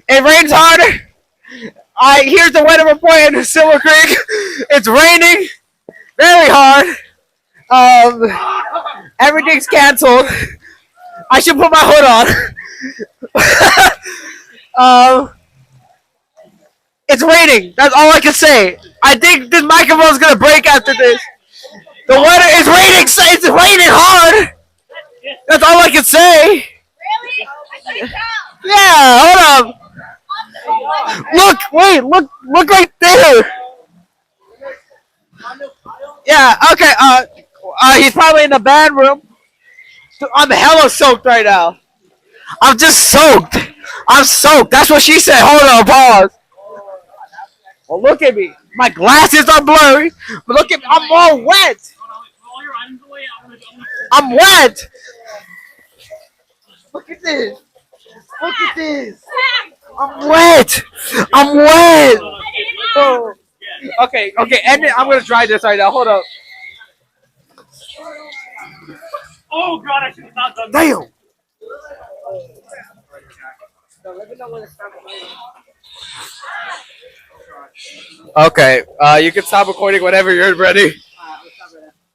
It rains hard. Here's the weather report in Silver Creek. It's raining very hard. Everything's canceled. I should put my hood on. It's raining. That's all I can say. I think this microphone's gonna break after this. The weather is raining. It's raining hard. That's all I can say. Yeah, hold on. Look right there. Yeah, okay. He's probably in the band room. I'm hella soaked right now. I'm just soaked. I'm soaked. That's what she said. Hold on, pause. Well, look at me. My glasses are blurry, but look at me. I'm all wet. I'm wet. Look at this. Look at this. I'm wet. I'm wet. Oh. Okay, end it. I'm gonna try this right now. Hold up. Oh God, I should have not done that. Damn. Okay, you can stop recording whenever you're ready.